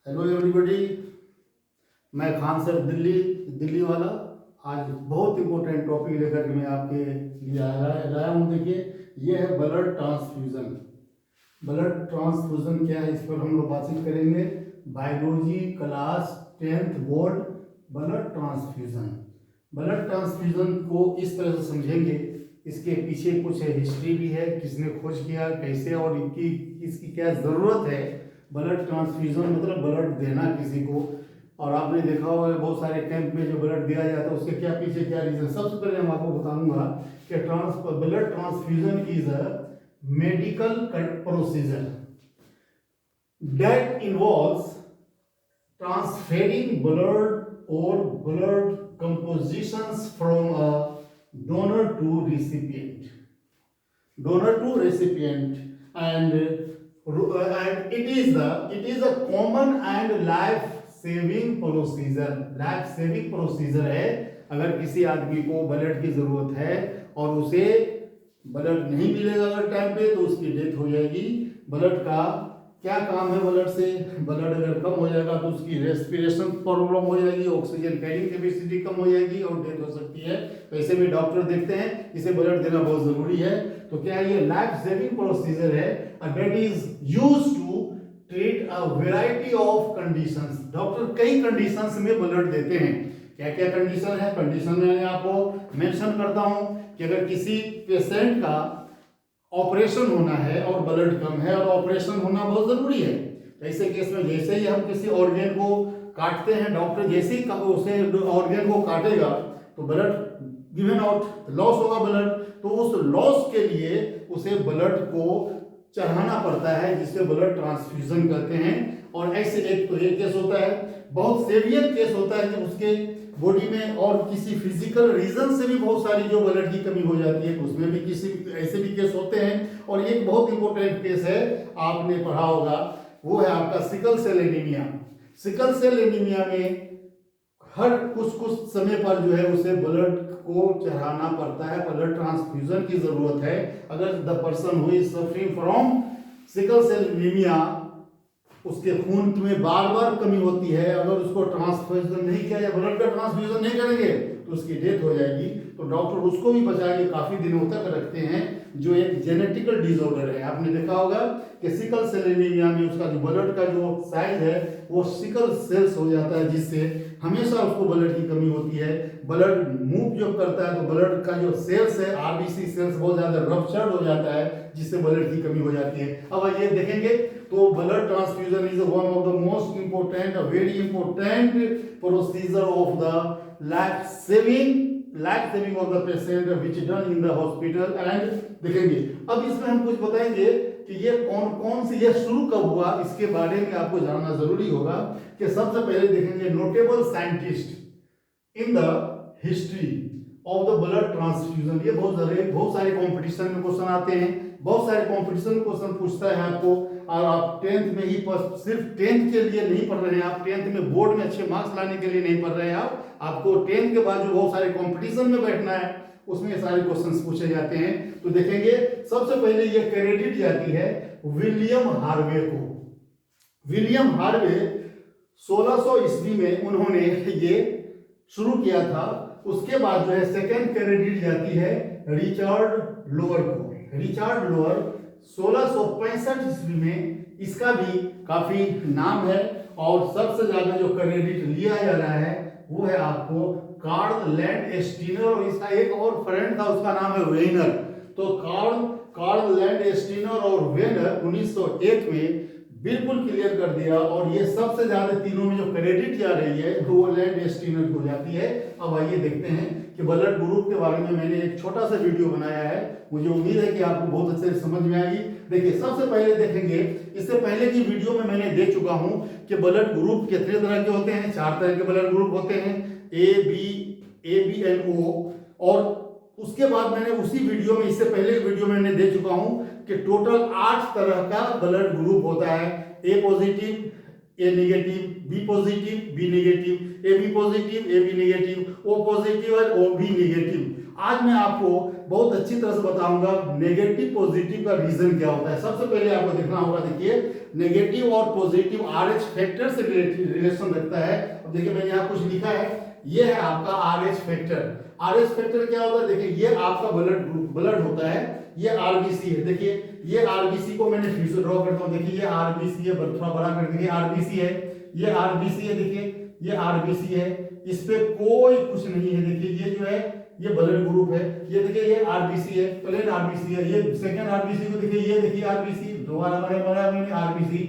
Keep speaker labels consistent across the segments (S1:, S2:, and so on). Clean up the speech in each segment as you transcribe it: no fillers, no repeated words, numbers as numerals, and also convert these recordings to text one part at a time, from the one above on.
S1: Hello everybody, मैं Khan sir Delhi वाला। आज बहुत इंपॉर्टेंट टॉपिक लेकर के मैं आपके लिए आया हूँ। देखिए, ये है ब्लड ट्रांसफ्यूज़न। ब्लड ट्रांसफ्यूज़न क्या है, इस पर हम लोग बातचीत करेंगे। Biology class 10th board, blood transfusion. Blood transfusion को इस तरह से समझेंगे, इसके पीछे कुछ हिस्ट्री भी है, किसने खोज किया, कैसे, और इसकी क्या ज़रूरत है। ब्लड ट्रांसफ्यूजन मतलब ब्लड देना किसी को। और आपने देखा होगा बहुत सारे कैंप में जो ब्लड दिया जाता है उसके क्या पीछे क्या रीजन। सबसे पहले हम आपको बताऊंगा कि blood transfusion is a medical procedure that involves transferring blood or blood compositions from a donor to recipient and it is a common and life saving procedure है। अगर किसी आदमी को ब्लड की जरूरत है और उसे ब्लड नहीं मिलेगा अगर टाइम पे, तो उसकी डेथ हो जाएगी। ब्लड का क्या काम है? ब्लड से ब्लड अगर कम हो जाएगा तो उसकी रेस्पिरेशन प्रॉब्लम हो जाएगी, ऑक्सीजन कैरिंग कैपेसिटी कम हो जाएगी और डेथ हो सकती है। वैसे भी डॉक्टर देखते हैं, इसे ब्लड देना बहुत जरूरी है। तो क्या ये लाइफ सेविंग प्रोसीजर है, that is used to treat a variety of conditions. Doctor कई कंडीशंस में ब्लड देते हैं। क्या क्या कंडीशन है? कंडीशन मैं आपको मेंशन करता हूं कि अगर किसी पेशेंट का ऑपरेशन होना है और ब्लड कम है और ऑपरेशन होना बहुत जरूरी है, ऐसे केस में जैसे ही हम किसी ऑर्गन को काटते हैं, डॉक्टर जैसे ही उसे ऑर्गन को काटेगा तो ब्लड गिवन आउट, लॉस होगा ब्लड। तो उस लॉस के लिए उसे ब्लड को चढ़ाना पड़ता है, जिससे ब्लड ट्रांसफ्यूजन कहते हैं। और ऐसे एक तो ये केस होता है, बहुत सीवियर केस होता है कि उसके बॉडी में और किसी फिजिकल रीजन से भी बहुत सारी जो ब्लड की कमी हो जाती है, उसमें भी किसी ऐसे भी केस होते हैं। और एक बहुत इंपॉर्टेंट केस है, आपने पढ़ा होगा, वो है आपका sickle cell anaemia. Sickle cell anaemia में हर कुछ समय पर जो है उसे ब्लड को चढ़ाना पड़ता है, ब्लड ट्रांसफ्यूजन की जरूरत है। अगर the person who is suffering from sickle cell anaemia, उसके खून में बार बार कमी होती है, अगर उसको ट्रांसफ्यूजन नहीं किया या ब्लड का ट्रांसफ्यूजन नहीं करेंगे तो उसकी डेथ हो जाएगी। तो डॉक्टर उसको भी बचा के काफी दिनों तक रखते हैं, जो एक जेनेटिकल डिसऑर्डर है। आपने देखा होगा कि सिकल सेल एनीमिया में उसका जो ब्लड का जो साइज है वो सिकल सेल्स हो जाता है, जिससे हमेशा उसको ब्लड की कमी होती है। ब्लड मूव जब करता है तो ब्लड का जो सेल्स है, आरबीसी सेल्स, बहुत ज्यादा रप्चर्ड हो जाता है, जिससे ब्लड की कमी हो जाती है। अब ये देखेंगे तो blood transfusion is one of the most important, very important procedure of the life saving of the patient which done in the hospital. And देखेंगे अब इसमें हम कुछ बताएंगे कि ये कौन से, ये शुरू कब हुआ, इसके बारे में आपको जानना जरूरी होगा। कि सबसे पहले देखेंगे notable scientist in the history of the blood transfusion. ये बहुत सारे कंपटीशन में क्वेश्चन आते हैं, बहुत सारे कंपटीशन में क्वेश्चन पूछता है आपको। और आप 10th में ही सिर्फ 10th के लिए नहीं पढ़ रहे हैं, आप 10th में बोर्ड में अच्छे मार्क्स लाने के लिए नहीं पढ़ रहे हैं, आपको 10th के बाद जो बहुत सारे कंपटीशन में बैठना है उसमें सारे क्वेश्चंस पूछे जाते हैं। तो देखेंगे सबसे पहले ये क्रेडिट जाती है विलियम हार्वे को। विलियम हार्वे 1600 ईस्वी में उन्होंने ये शुरू किया था। उसके बाद जो है सेकेंड क्रेडिट जाती है रिचर्ड लोअर को। रिचर्ड लोअर 1665 ईस्वी में, इसका भी काफी नाम है। और सबसे ज्यादा जो क्रेडिट लिया जा रहा है वो है आपको कार्ल लैंडस्टीनर, और इसका एक और फ्रेंड था, उसका नाम है वेनर। तो कार्ल लैंडस्टीनर और वेनर 1901 में बिल्कुल क्लियर कर दिया। और ये सबसे ज्यादा तीनों में जो क्रेडिट जा रही है वो लैंडस्टीनर को जाती है। अब आइए देखते हैं कि ब्लड ग्रुप के बारे में मैंने एक छोटा सा वीडियो बनाया है, मुझे उम्मीद है कि आपको बहुत अच्छे से समझ में आएगी। देखिए सबसे पहले देखेंगे, इससे पहले की वीडियो में मैंने दे चुका हूं कि ब्लड ग्रुप कितने तरह के होते हैं। 4 तरह के ब्लड ग्रुप होते हैं, ए बी एंड ओ। और उसके बाद मैंने उसी वीडियो में, इससे पहले वीडियो में मैंने दे चुका हूं कि टोटल 8 तरह का ब्लड ग्रुप होता है। A positive, A negative, B positive, B negative, A B positive, A B negative, O positive और ओ बी नेगेटिव। आज मैं आपको बहुत अच्छी तरह से बताऊंगा नेगेटिव पॉजिटिव का रीजन क्या होता है। सबसे पहले आपको देखना होगा, देखिए नेगेटिव और पॉजिटिव आरएच फैक्टर से रिलेशन रखता है। अब देखिए मैंने यहाँ कुछ लिखा है, ये है आपका आरएच फैक्टर। आरएच फैक्टर क्या होता है, देखिए ये आपका ब्लड होता है, ये आरबीसी है। देखिए ये आरबीसी को मैंने फिर से ड्रॉ करता हूँ, देखिए ये आरबीसी है, थोड़ा बड़ा कर देखिए आरबीसी है, ये आरबीसी है, देखिए ये आरबीसी है, इस पे कोई कुछ नहीं है। देखिए ये जो है ये ब्लड ग्रुप है, ये देखिए ये आरबीसी है, प्लेन आरबीसी है। ये सेकंड आरबीसी को देखिए, ये देखिए आरबीसी, दोबारा बनाया मैंने आरबीसी,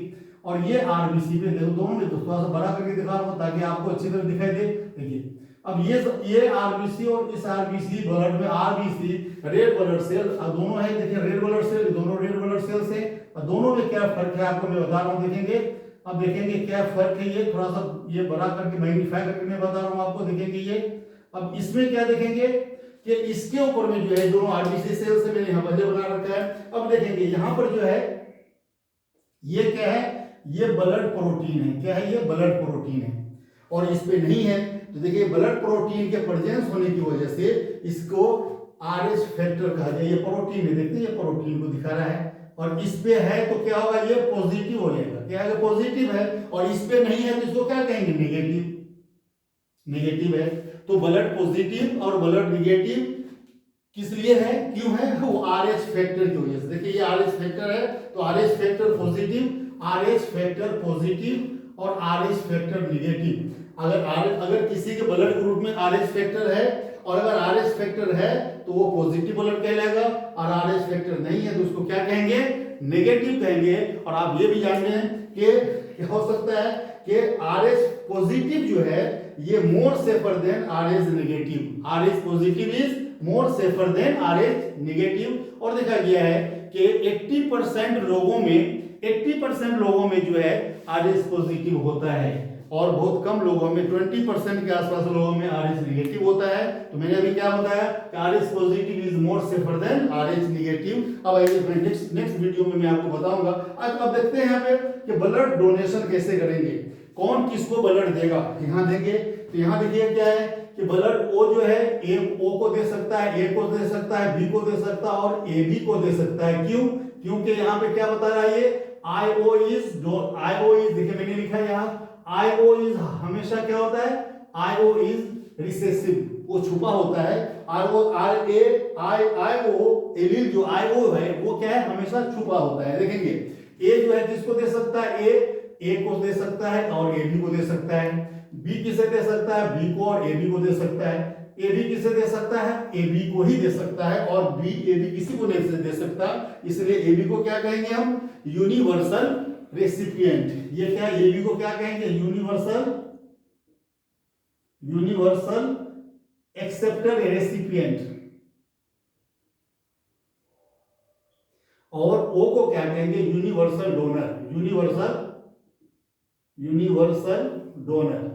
S1: और ये आरबीसी पे देखो दोनों में थोड़ा सा बड़ा करके दिखा रहा हूं ताकि आपको अच्छी तरह दिखाई दे। देखिए अब ये आरबीसी और इस आरबीसी ब्लड में आरबीसी रेड ब्लड सेल दोनों है, देखिए रेड ब्लड सेल, दोनों रेड ब्लड सेल्स है। और दोनों में क्या फर्क है आपको मैं बता रहा हूँ, देखेंगे अब देखेंगे क्या फर्क है। ये थोड़ा सा ये बड़ा करके मैग्नीफाई करके मैं बता रहा हूँ आपको, देखेंगे ये। अब इसमें क्या देखेंगे कि इसके ऊपर में जो है दोनों आरबीसी सेल से मैंने यहाँ पहले बना रखा है। अब देखेंगे यहाँ पर जो है ये क्या है, ये ब्लड प्रोटीन है। क्या है, ये ब्लड प्रोटीन है, और इस पे नहीं है। तो देखिए ब्लड प्रोटीन के प्रेजेंस होने की वजह से इसको आरएच फैक्टर कहा जाए। ये प्रोटीन है, देखते ये प्रोटीन को दिखा रहा है, और इस पे है तो क्या होगा, ये पॉजिटिव हो जाएगा। क्या है, पॉजिटिव है, और इस पे नहीं है तो इसको क्या कहेंगे, नेगेटिव। नेगेटिव है तो ब्लड पॉजिटिव और ब्लड नेगेटिव किस लिए है, क्यों है, वो आरएच फैक्टर की वजह से। देखिए ये आरएच फैक्टर है तो RH factor positive, RH factor positive और आरएच फैक्टर नेगेटिव। अगर किसी के ब्लड ग्रुप में आरएच फैक्टर है और अगर आरएच फैक्टर है तो वो पॉजिटिव ब्लड कहलाएगा, और आरएच फैक्टर नहीं है तो उसको क्या कहेंगे, नेगेटिव कहेंगे। और आप ये भी जानते हैं कि क्या हो सकता है कि आरएच पॉजिटिव जो है ये more safer than RH negative. RH positive is more safer than RH negative. और देखा गया है कि 80% लोगों में जो है आरएच पॉजिटिव होता है, और बहुत कम लोगों में 20% के आसपास लोगों में आरएच नेगेटिव होता है। तो मैंने अभी क्या बताया कि RH positive is more safer than RH negative. अब नेक्स्ट वीडियो में मैं आपको बताऊंगा। आज आप देखते हैं यहाँ पे कि ब्लड डोनेशन कैसे करेंगे, कौन किसको ब्लड देगा। यहाँ देखिए तो यहाँ देखिए क्या है कि ब्लड ओ जो है ए ओ को दे सकता है, ए को दे सकता है, बी को दे सकता है और ए बी को दे सकता है। क्यों, क्योंकि यहाँ पे क्या बता रहा है ये IO इज देखिए मैंने लिखा है यहाँ IO इज हमेशा क्या होता है, IO इज रिसेसिव, वो छुपा होता है। IO एलील जो IO है वो क्या है, हमेशा छुपा होता है। देखेंगे ए जो है किसको दे सकता है, ए को दे सकता है और ए बी को दे सकता है। बी किसे दे सकता है, बी को और ए बी को दे सकता है। ए बी किसे दे सकता है, ए बी को ही दे सकता है, और बी ए बी किसी को नहीं दे सकता। इसलिए ए बी को क्या कहेंगे हम, यूनिवर्सल रेसिपिएंट। ये क्या, ए बी को क्या कहेंगे, यूनिवर्सल एक्सेप्टर रेसिपिएंट। और ओ को क्या कहेंगे, universal donor. Universal donor.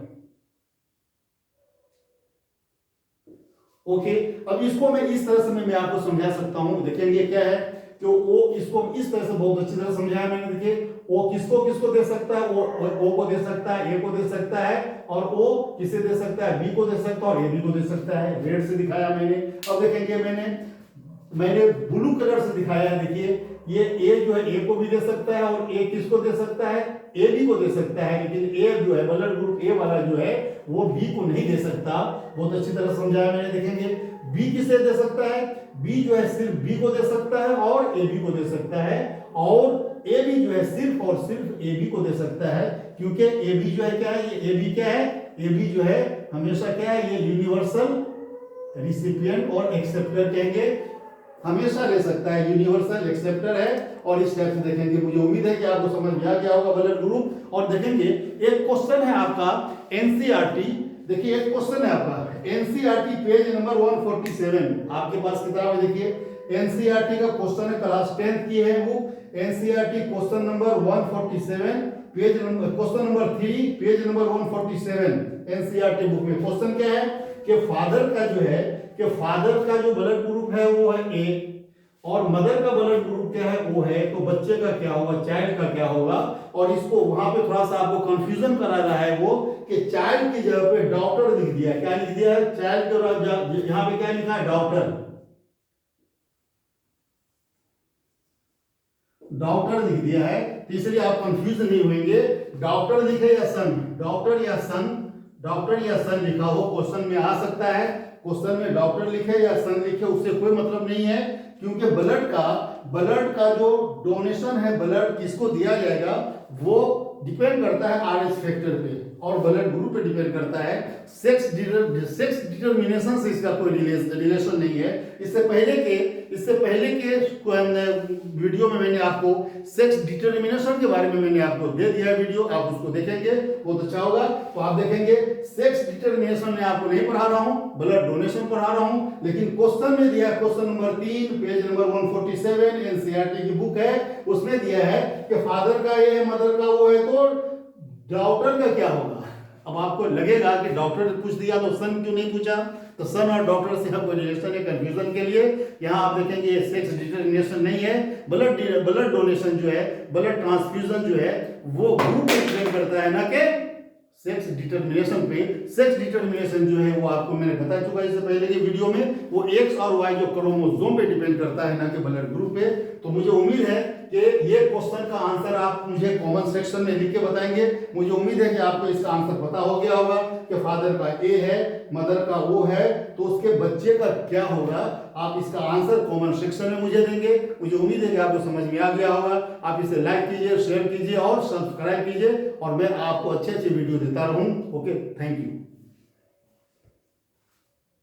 S1: Okay, अब इसको मैं इस तरह से मैं आपको समझा सकता हूं। देखेंगे क्या है कि ओ इसको इस तरह से बहुत अच्छी तरह समझाया मैंने। देखिए ओ किसको दे सकता है, ओ को दे सकता है, ए को दे सकता है, और ओ किसे दे सकता है, बी को दे सकता है और ए बी को दे सकता है। रेड से दिखाया मैंने। अब देखेंगे मैंने ब्लू कलर से दिखाया है। देखिए ये ए जो है ए को भी दे सकता है और ए किसको दे सकता है, ए बी को दे सकता है। लेकिन ए जो है ब्लड ग्रुप ए वाला जो है वो बी को नहीं दे सकता। बहुत अच्छी तरह समझाया मैंने। देखेंगे बी किसे दे सकता है, बी जो है सिर्फ बी को दे सकता है और ए बी को दे सकता है, और ए बी जो है सिर्फ और सिर्फ ए बी को दे सकता है। क्योंकि ए बी जो है क्या है, ये ए बी क्या है, ए बी जो है हमेशा क्या है, ये यूनिवर्सल रिसिपिएंट और एक्सेप्टर कहेंगे, हमेशा ले सकता है, यूनिवर्सल एक्सेप्टर है। और इस टाइप से देखेंगे, मुझे उम्मीद है कि आपको समझ में आ गया होगा ब्लड ग्रुप। और देखेंगे एक क्वेश्चन है आपका एनसीईआरटी। देखिए एक क्वेश्चन है आपका एनसीईआरटी पेज नंबर 147 आपके पास किताब है। देखिए एनसीईआरटी का क्वेश्चन है, क्लास 10th की है वो। NCERT question number 147 page number question number 3 page number 147 NCERT book में। क्वेश्चन क्या है कि फादर का जो ब्लड ग्रुप है वो है ए, और मदर का ब्लड ग्रुप क्या है, ओ है, तो बच्चे का क्या होगा, चाइल्ड का क्या होगा। और इसको वहां पे थोड़ा सा आपको कंफ्यूजन करा रहा है वो कि चाइल्ड की जगह पे डॉक्टर लिख दिया। क्या लिख दिया है, चाइल्ड के यहाँ पे क्या लिखा है, डॉक्टर, डॉक्टर लिख दिया है, तो इसलिए आप कंफ्यूज नहीं होंगे। डॉक्टर लिखे या सन, डॉक्टर या सन, डॉक्टर या सन लिखा हो क्वेश्चन में आ सकता है। क्वेश्चन में डॉक्टर लिखे या सन लिखे उससे कोई मतलब नहीं है, क्योंकि ब्लड का जो डोनेशन है, ब्लड किसको दिया जाएगा वो डिपेंड करता है आरएच फैक्टर पे और ब्लड ग्रुप पे डिपेंड करता है। सेक्स डिटरमिनेशन से इसका कोई रिलेशन नहीं है। इससे पहले के वीडियो में मैंने आपको सेक्स डिटरमिनेशन के बारे में मैंने आपको दे दिया है वीडियो, आप उसको देखेंगे बहुत अच्छा होगा। तो आप देखेंगे सेक्स डिटरमिनेशन में आपको नहीं पढ़ा रहा हूं, ब्लड डोनेशन पढ़ा रहा हूं, लेकिन क्वेश्चन में दिया, question number 3 page number 147 NCERT की बुक है, उसमें दिया है कि फादर का ये है, मदर का वो है, तो डॉक्टर का क्या होगा। अब आपको लगेगा कि डॉक्टर ने पूछ दिया तो सन क्यों नहीं पूछा, तो सन और डॉक्टर से कोई रिलेशन है, कंफ्यूजन के लिए। यहाँ आप देखेंगे सेक्स डिटरमिनेशन नहीं है, ब्लड डोनेशन जो है, ब्लड ट्रांसफ्यूजन जो है वो ग्रुप पे डिपेंड करता है, ना कि सेक्स डिटरमिनेशन पे। सेक्स डिटरमिनेशन जो है वो आपको मैंने बता चुका है इससे पहले के वीडियो में, वो एक्स और वाई जो क्रोमोसोम पे डिपेंड करता है, ना कि ब्लड ग्रुप पे। तो मुझे उम्मीद है कि ये क्वेश्चन का आंसर आप मुझे कमेंट सेक्शन में लिख के बताएंगे। मुझे उम्मीद है कि आपको इसका आंसर पता हो गया होगा कि फादर का ए है, मदर का वो है, तो उसके बच्चे का क्या होगा। आप इसका आंसर कमेंट सेक्शन में मुझे देंगे। मुझे उम्मीद है कि आपको समझ में आ गया होगा। आप इसे लाइक कीजिए, शेयर कीजिए और सब्सक्राइब कीजिए, और मैं आपको अच्छे अच्छे वीडियो देता रहूं। Okay, thank you.